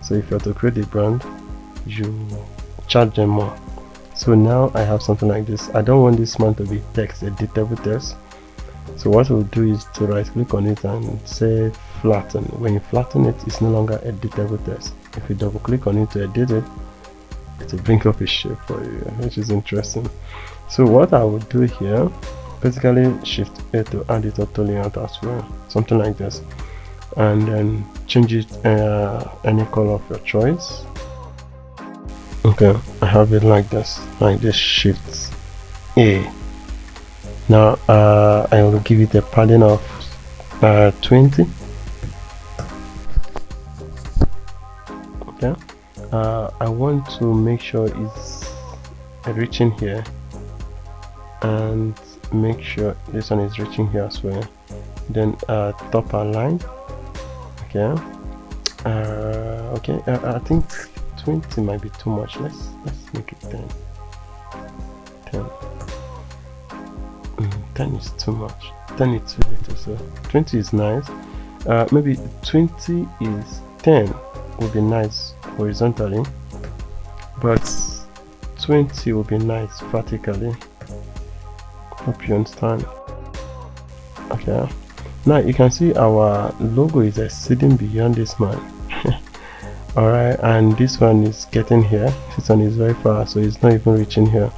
So if you have to create a brand, you charge them more. So now I have something like this. I don't want this man to be text, editable text. So what we'll do is to right click on it and say flatten. When you flatten it, it's no longer editable text. If you double click on it to edit it, it will bring up a shape for you, which is interesting. So what I will do here, basically shift A to add it auto layout as well, something like this, and then change it any color of your choice. Okay, I have it like this, shift A. Now I will give it a padding of 20. Okay, I want to make sure it's reaching here, and make sure this one is reaching here as well. Then top align. Okay, I think 20 might be too much. Let's make it 10. 10 is too much. 10 is too little, so 20 is nice. Maybe 20 is 10 would be nice horizontally, but 20 will be nice vertically. Hope you understand. Okay, now you can see our logo is exceeding beyond this man. Alright, and this one is getting here. This one is very far, so it's not even reaching here.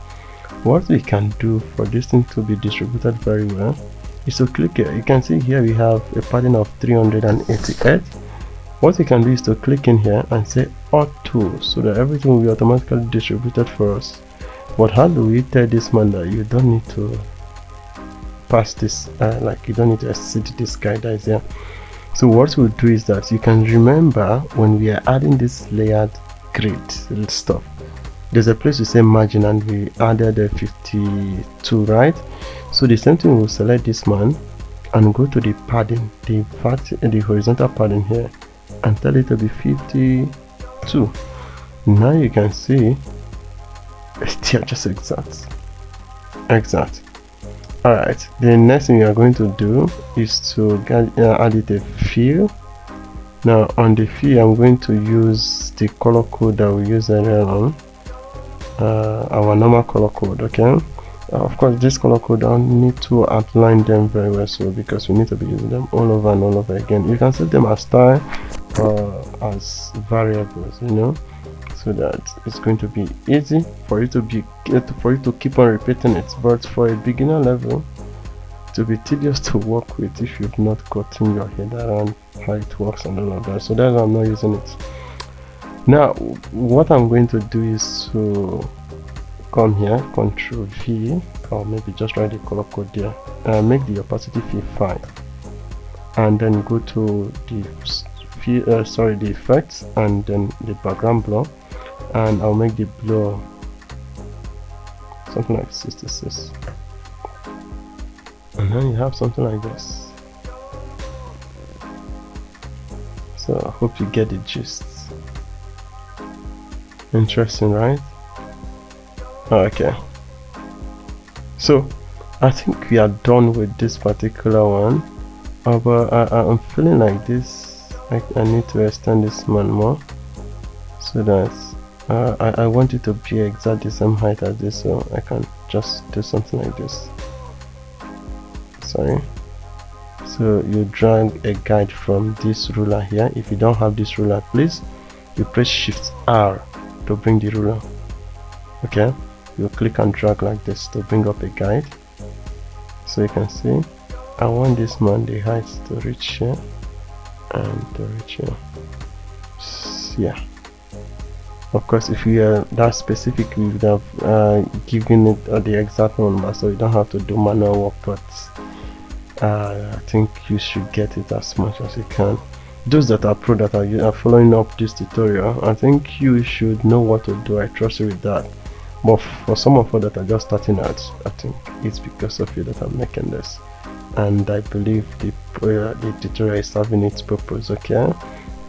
What we can do for this thing to be distributed very well is to click here. You can see here we have a padding of 388. What we can do is to click in here and say auto, so that everything will be automatically distributed for us. But how do we tell this man that you don't need to pass this, like you don't need to exceed this guy that is here? So what we'll do is that you can remember when we are adding this layered grid stuff, there's a place to say margin, and we added a 52, right? So the same thing, we'll select this man and go to the padding, the horizontal padding here, and tell it to be 52. Now you can see it's just exact. Alright, the next thing we are going to do is to add it a fill. Now on the fill, I'm going to use the color code that we used earlier on, our normal color code. Okay, of course this color code, I don't need to outline them very well, so because we need to be using them all over and all over again. You can set them as style or as variables, you know, so that it's going to be easy for you to keep on repeating it. But for a beginner level, to be tedious to work with if you've not gotten your head around how it works and all of that. So that's why I'm not using it. Now what I'm going to do is to come here, Control V, or maybe just write the color code there, make the opacity fill 5, and then go to the the effects, and then the background blur, and I'll make the blur something like 66, and then you have something like this. So I hope you get the gist. Interesting, right? Okay, so I think we are done with this particular one, but I'm feeling like this, I need to extend this man more, so that I want it to be exactly the same height as this, so I can just do something like this. Sorry. So you drag a guide from this ruler here. If you don't have this ruler, please you press Shift R to bring the ruler. Okay, you click and drag like this to bring up a guide. So you can see I want this man the height to reach here and to reach here. Yeah, of course if you are that specific we would have given it the exact number, so you don't have to do manual work, but I think you should get it as much as you can. Those that are pro, that are following up this tutorial, I think you should know what to do. I trust you with that. But for some of you that are just starting out, I think it's because of you that I'm making this, and I believe the tutorial is serving its purpose. Okay,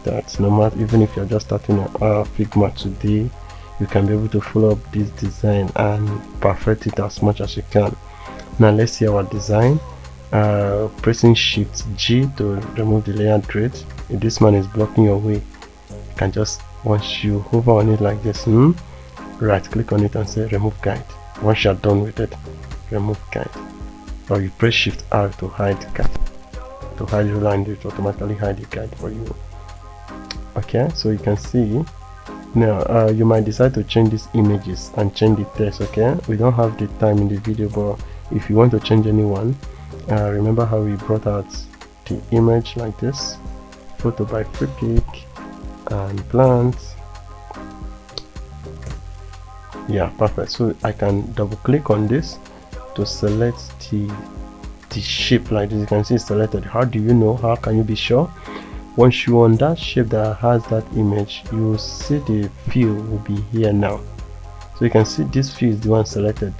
that no matter, even if you're just starting Figma today, you can be able to follow up this design and perfect it as much as you can. Now let's see our design. Pressing Shift G to remove the layer grid. If this man is blocking your way, you can just, once you hover on it like this, right click on it and say remove guide. Once you're done with it, remove guide, or you press Shift R to hide guide, to hide your line. It automatically hide the guide for you. Okay, so you can see now you might decide to change these images and change the text. Okay, we don't have the time in the video, but if you want to change anyone, remember how we brought out the image like this, photo by free pick and plants. Yeah, perfect. So I can double click on this to select the shape like this. You can see it's selected. How do you know? How can you be sure? Once you're on that shape that has that image, you will see the fill will be here now. So you can see this fill is the one selected.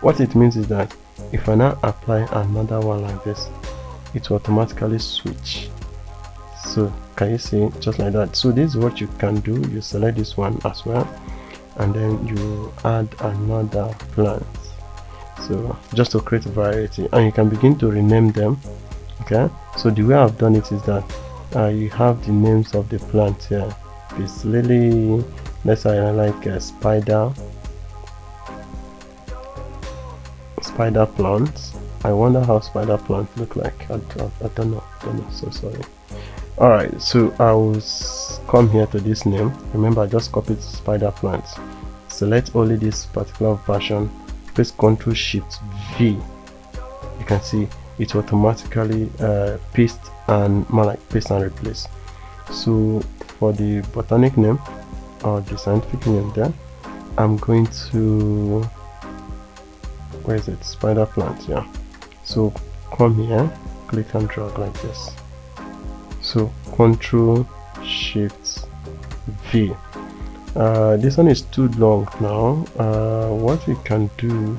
What it means is that if I now apply another one like this, it will automatically switch. So can you see, just like that? So this is what you can do. You select this one as well, and then you add another plant, so just to create variety, and you can begin to rename them. Okay, so the way I've done it is that you have the names of the plant here. It's lily, let's say I like a spider plant. I wonder how spider plant look like. I don't know, so sorry. All right, so I will come here to this name. Remember, I just copied spider plants. Select only this particular version, press Ctrl Shift V. You can see it automatically paste and paste and replace. So for the botanic name or the scientific name there, I'm going to, where is it, spider plant. Yeah, so come here, click and drag like this. So Ctrl Shift V. This one is too long now. What we can do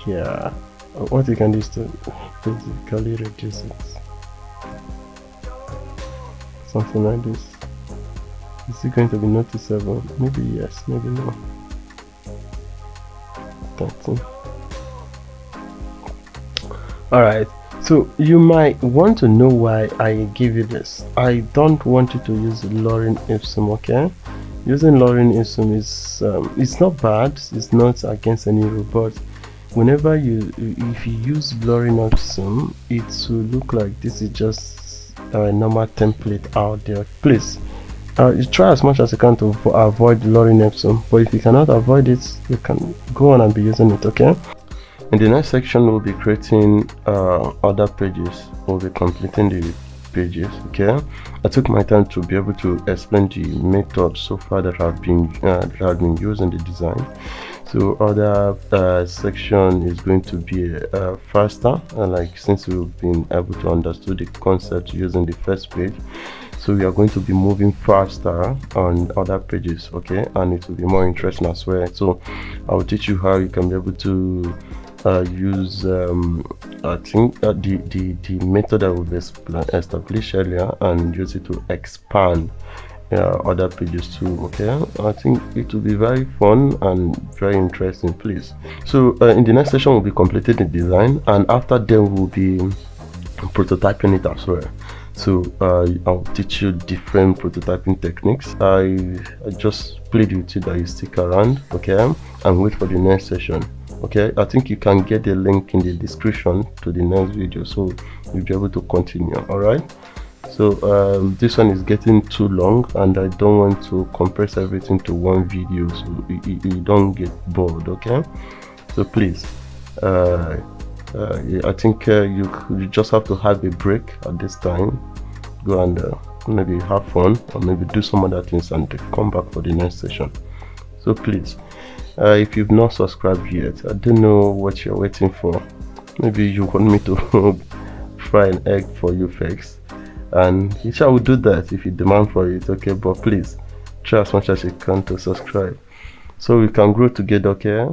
here, what we can do is to basically reduce it, something like this. Is it going to be noticeable? Maybe yes, maybe no. 13. All right, so you might want to know why I give you this. I don't want you to use lorem ipsum. Okay, using lorem ipsum is it's not bad, it's not against any rule, but whenever if you use lorem ipsum, it will look like this is just a normal template out there. Please you try as much as you can to avoid lorem ipsum, but if you cannot avoid it, you can go on and be using it. Okay, in the next section we'll be creating other pages. We'll be completing the pages. Okay, I took my time to be able to explain the methods so far that have been used in the design. So other section is going to be faster, like since we've been able to understand the concept using the first page, so we are going to be moving faster on other pages. Okay, and it will be more interesting as well. So I'll teach you how you can be able to use I think the method that we've established earlier and use it to expand other pages too. Okay, I think it will be very fun and very interesting. Please, so in the next session we'll be completing the design, and after then we'll be prototyping it as well. So I'll teach you different prototyping techniques. I just plead with you that you stick around, okay, and wait for the next session. Okay, I think you can get the link in the description to the next video, so you'll be able to continue. All right, So this one is getting too long and I don't want to compress everything to one video, so you don't get bored. Okay, so please I think you just have to have a break at this time. Go and maybe have fun, or maybe do some other things and come back for the next session. So please, if you've not subscribed yet, I don't know what you're waiting for. Maybe you want me to fry an egg for you first, and I will do that if you demand for it. Okay, but please try as much as you can to subscribe so we can grow together. Okay.